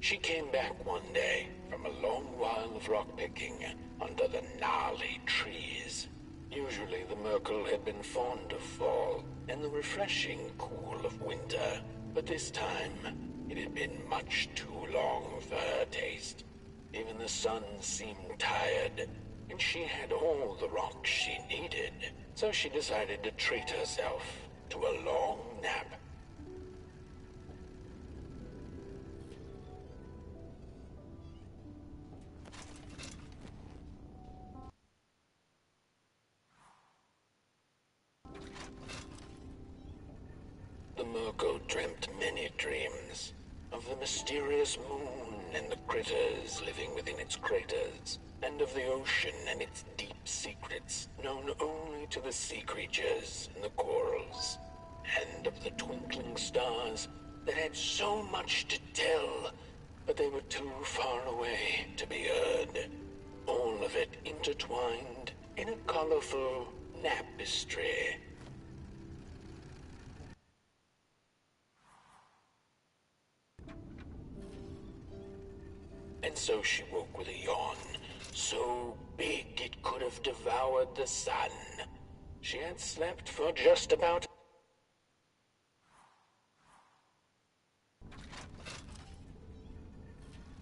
She came back one day from a long while of rock-picking under the gnarly trees. Usually the Merkel had been fond of fall and the refreshing cool of winter, but this time it had been much too long for her taste. Even the sun seemed tired, and she had all the rocks she needed, so she decided to treat herself to a long nap. The Merkel dreamt many dreams of the mysterious moon and the critters living within its craters, and of the ocean and its deep secrets known only to the sea creatures and the corals, and of the twinkling stars that had so much to tell, but they were too far away to be heard. All of it intertwined in a colorful tapestry. And so she woke with a yawn, so big it could have devoured the sun. She had slept for just about...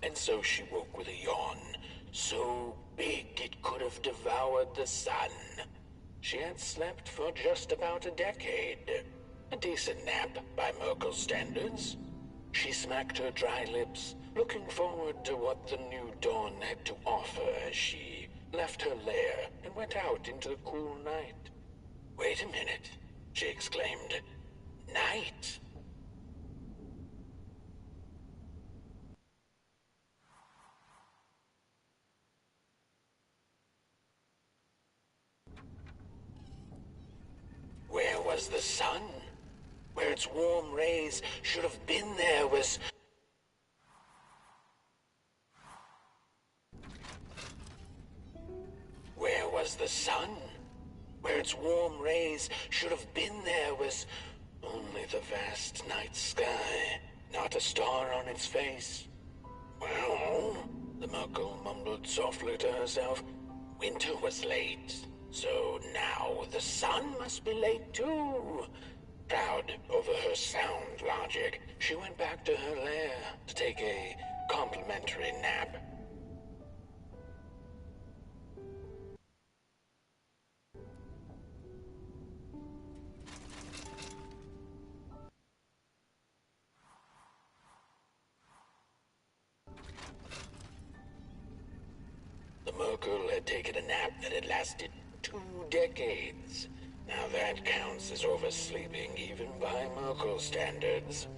And so she woke with a yawn, so big it could have devoured the sun. She had slept for just about a decade. A decent nap by Merkel standards. She smacked her dry lips, looking forward to what the new dawn had to offer as she left her lair and went out into the cool night. "Wait a minute," she exclaimed. "Night?" Where was the sun? Where its warm rays should have been there was... Where was the sun? Where its warm rays should have been there was only the vast night sky, not a star on its face. Well, the Merkel mumbled softly to herself, winter was late, so now the sun must be late too. Proud over her sound logic, she went back to her lair to take a complimentary nap. The Merkel had taken a nap that had lasted 2 decades. Now that counts as oversleeping even by Merkel standards.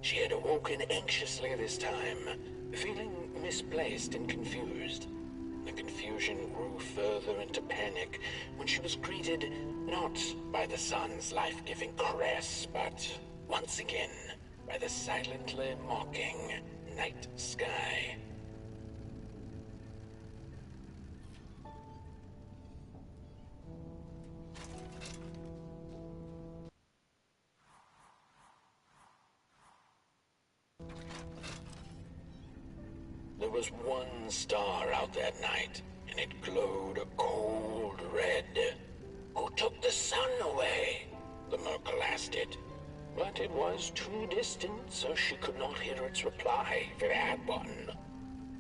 She had awoken anxiously this time, feeling misplaced and confused. The confusion grew further into panic when she was greeted not by the sun's life-giving caress, but once again by the silently mocking night sky. There was one star out that night, and it glowed a cold red. Who took the sun away? The Merkel asked it. But it was too distant, so she could not hear its reply if it had one.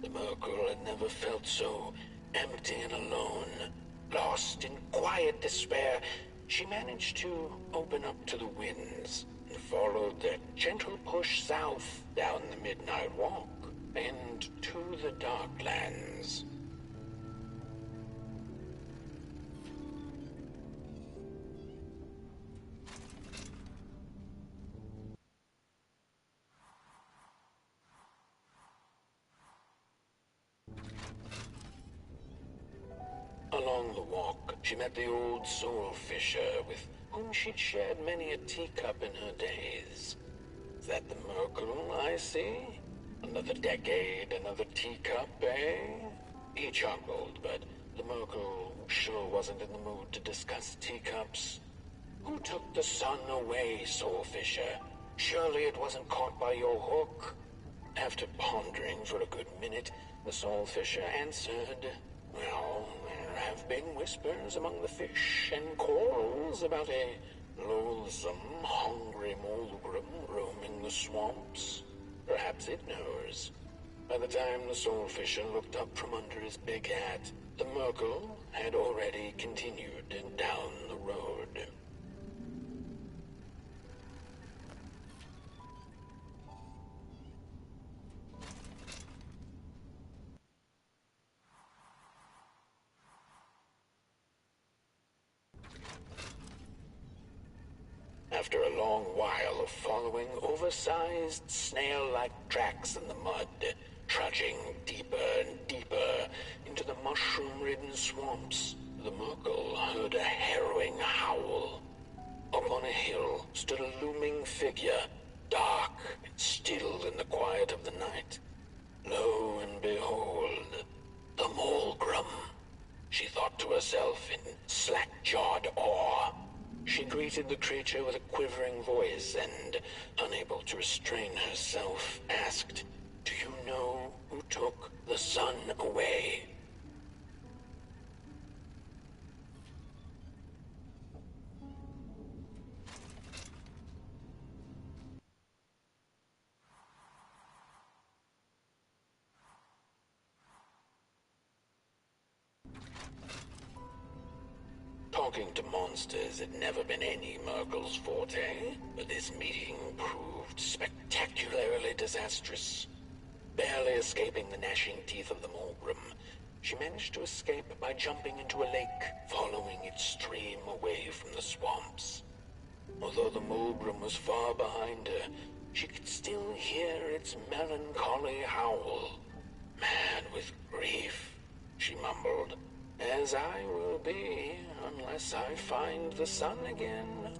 The Merkel had never felt so empty and alone. Lost in quiet despair, she managed to open up to the winds and followed their gentle push south down the midnight walk and to the Darklands. Along the walk, she met the old soul fisher with whom she'd shared many a teacup in her days. Is that the Merkel I see? Another decade, another teacup, eh? He chuckled, but the Merkel sure wasn't in the mood to discuss teacups. Who took the sun away, soul fisher? Surely it wasn't caught by your hook. After pondering for a good minute, the Soulfisher answered, "Well, there have been whispers among the fish and corals about a loathsome, hungry Mulgrim roaming the swamps. Perhaps it knows." By the time the Soulfisher looked up from under his big hat, the Merkle had already continued down the road. After a long while of following oversized snail-like tracks in the mud, trudging deeper and deeper into the mushroom-ridden swamps, the Merkle heard a harrowing howl. Up on a hill stood a looming figure, dark and still in the quiet of the night. Lo and behold, the Mulgrim, she thought to herself in slack-jawed awe. She greeted the creature with a quivering voice and, unable to restrain herself, asked, "Do you know who took the sun away?" Talking to monsters had never been any Merkle's forte, but this meeting proved spectacularly disastrous. Barely escaping the gnashing teeth of the Mulgrim, she managed to escape by jumping into a lake, following its stream away from the swamps. Although the Mulgrim was far behind her, she could still hear its melancholy howl. "Mad with grief," she mumbled, "as I will be unless I find the sun again."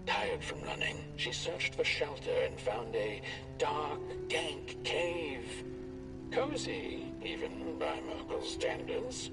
Tired from running, she searched for shelter and found a dark, dank cave. Cozy, even by Merkle's standards.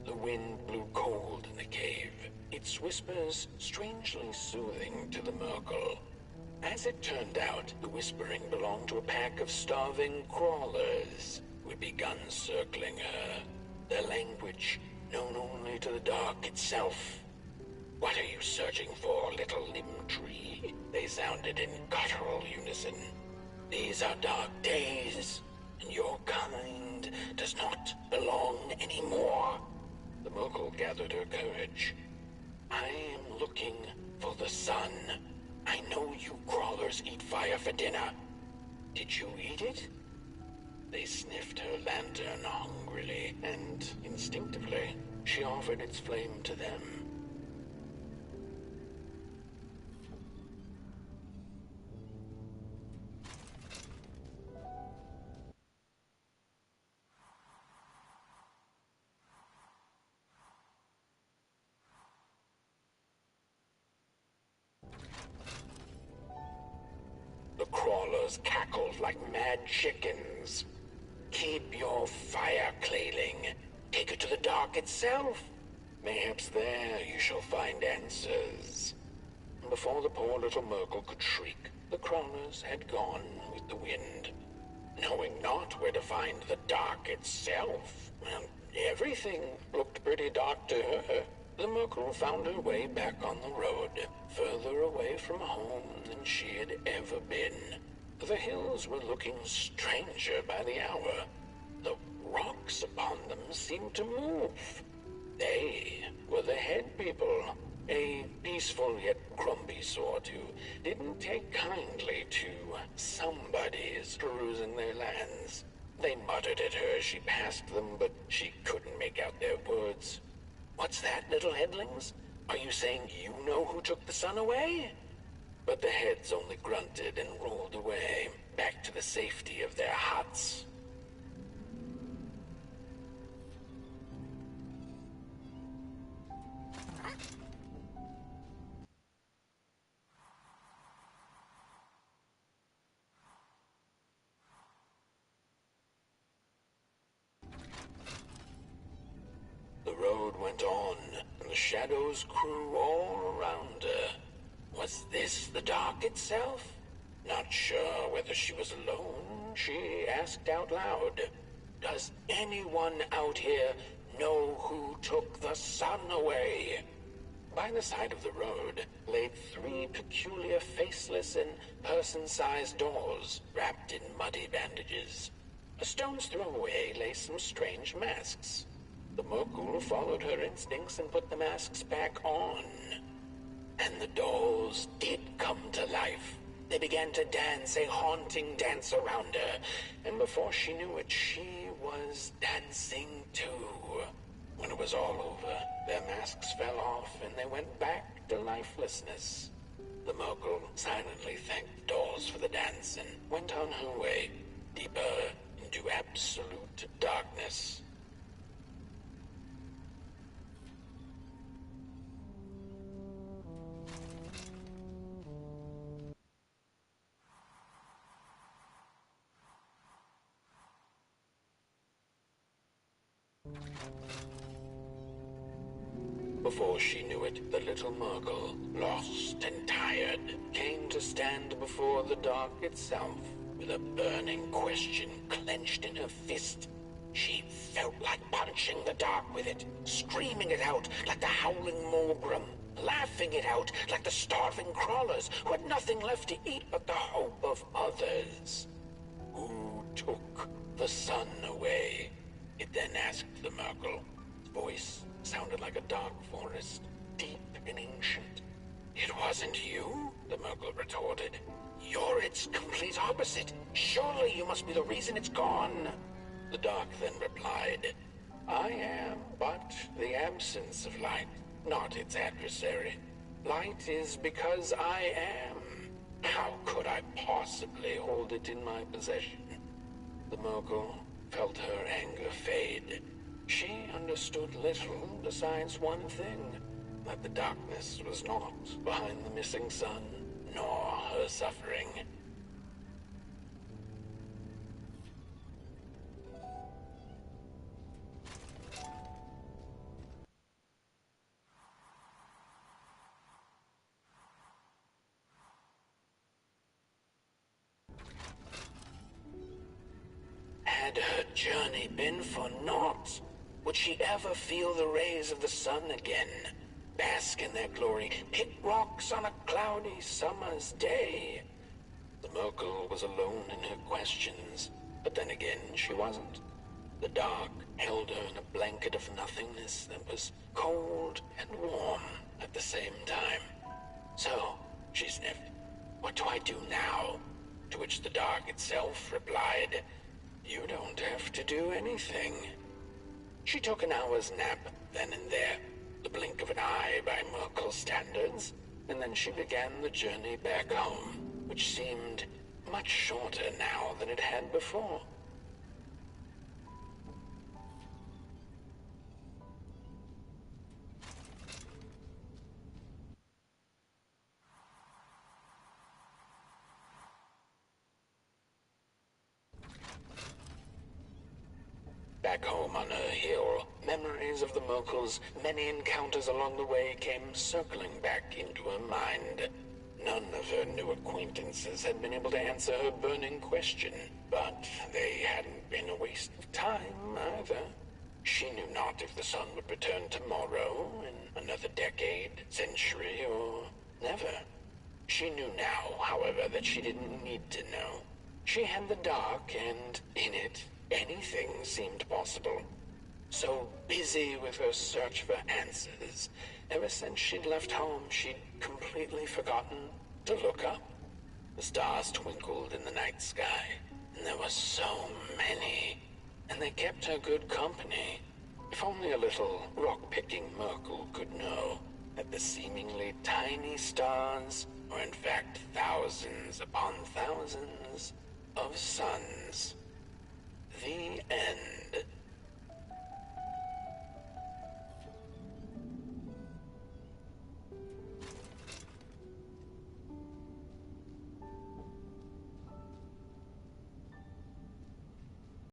The wind blew cold in the cave, its whispers strangely soothing to the Merkle. As it turned out, the whispering belonged to a pack of starving crawlers who had begun circling her, their language known only to the dark itself. "What are you searching for, little limb tree?" they sounded in guttural unison. "These are dark days, and your kind does not belong anymore." The Merkle gathered her courage. "I am looking for the sun. I know you crawlers eat fire for dinner. Did you eat it?" They sniffed her lantern hungrily, and instinctively, she offered its flame to them. The crawlers cackled like mad chickens. "Keep your fire, Clayling. Take it to the dark itself. Mayhaps there you shall find answers." Before the poor little Merkle could shriek, the crawlers had gone with the wind. Knowing not where to find the dark itself, well, everything looked pretty dark to her. The Merkle found her way back on the road, further away from home than she had ever been. The hills were looking stranger by the hour. The rocks upon them seemed to move. They were the head people, a peaceful yet grumpy sort who didn't take kindly to somebody's perusing their lands. They muttered at her as she passed them, but she couldn't make out their words. "What's that, little headlings? Are you saying you know who took the sun away?" But the heads only grunted and rolled away, back to the safety of their huts. the shadows grew all around her. Was this the dark itself? Not sure whether she was alone, she asked out loud, "Does anyone out here know who took the sun away?" By the side of the road lay 3 peculiar faceless and person-sized dolls wrapped in muddy bandages. A stone's throw away lay some strange masks. The Merkle followed her instincts and put the masks back on. And the dolls did come to life. They began to dance a haunting dance around her, and before she knew it, she was dancing too. When it was all over, their masks fell off and they went back to lifelessness. The Merkle silently thanked the dolls for the dance and went on her way, deeper into absolute darkness. Before she knew it, the little Merkle, lost and tired, came to stand before the dark itself with a burning question clenched in her fist. She felt like punching the dark with it, screaming it out like the howling Morgrim, laughing it out like the starving crawlers who had nothing left to eat but the hope of others. Who took the sun away? It then asked the Merkle. Its voice sounded like a dark forest, deep and ancient. "It wasn't you," the Merkle retorted. "You're its complete opposite. Surely you must be the reason it's gone." The dark then replied, "I am but the absence of light, not its adversary. Light is because I am. How could I possibly hold it in my possession?" The Merkle felt her anger fade. She understood little besides one thing, that the darkness was not behind the missing sun, nor her suffering. Had her journey been for naught? Would she ever feel the rays of the sun again? Bask in their glory, pick rocks on a cloudy summer's day? The Merkle was alone in her questions, but then again she wasn't. The dark held her in a blanket of nothingness that was cold and warm at the same time. "So," she sniffed, "what do I do now?" To which the dark itself replied, "You don't have to do anything." She took an hour's nap then and there, the blink of an eye by Merkle standards, and then she began the journey back home, which seemed much shorter now than it had before. Back home on her hill, memories of the Merkle's many encounters along the way came circling back into her mind. None of her new acquaintances had been able to answer her burning question, but they hadn't been a waste of time either. She knew not if the sun would return tomorrow, in another decade, century, or never. She knew now, however, that she didn't need to know. She had the dark, and in it, anything seemed possible. So busy with her search for answers, ever since she'd left home, she'd completely forgotten to look up. The stars twinkled in the night sky, and there were so many, and they kept her good company. If only a little rock-picking Merkle could know that the seemingly tiny stars were in fact thousands upon thousands of suns. The end.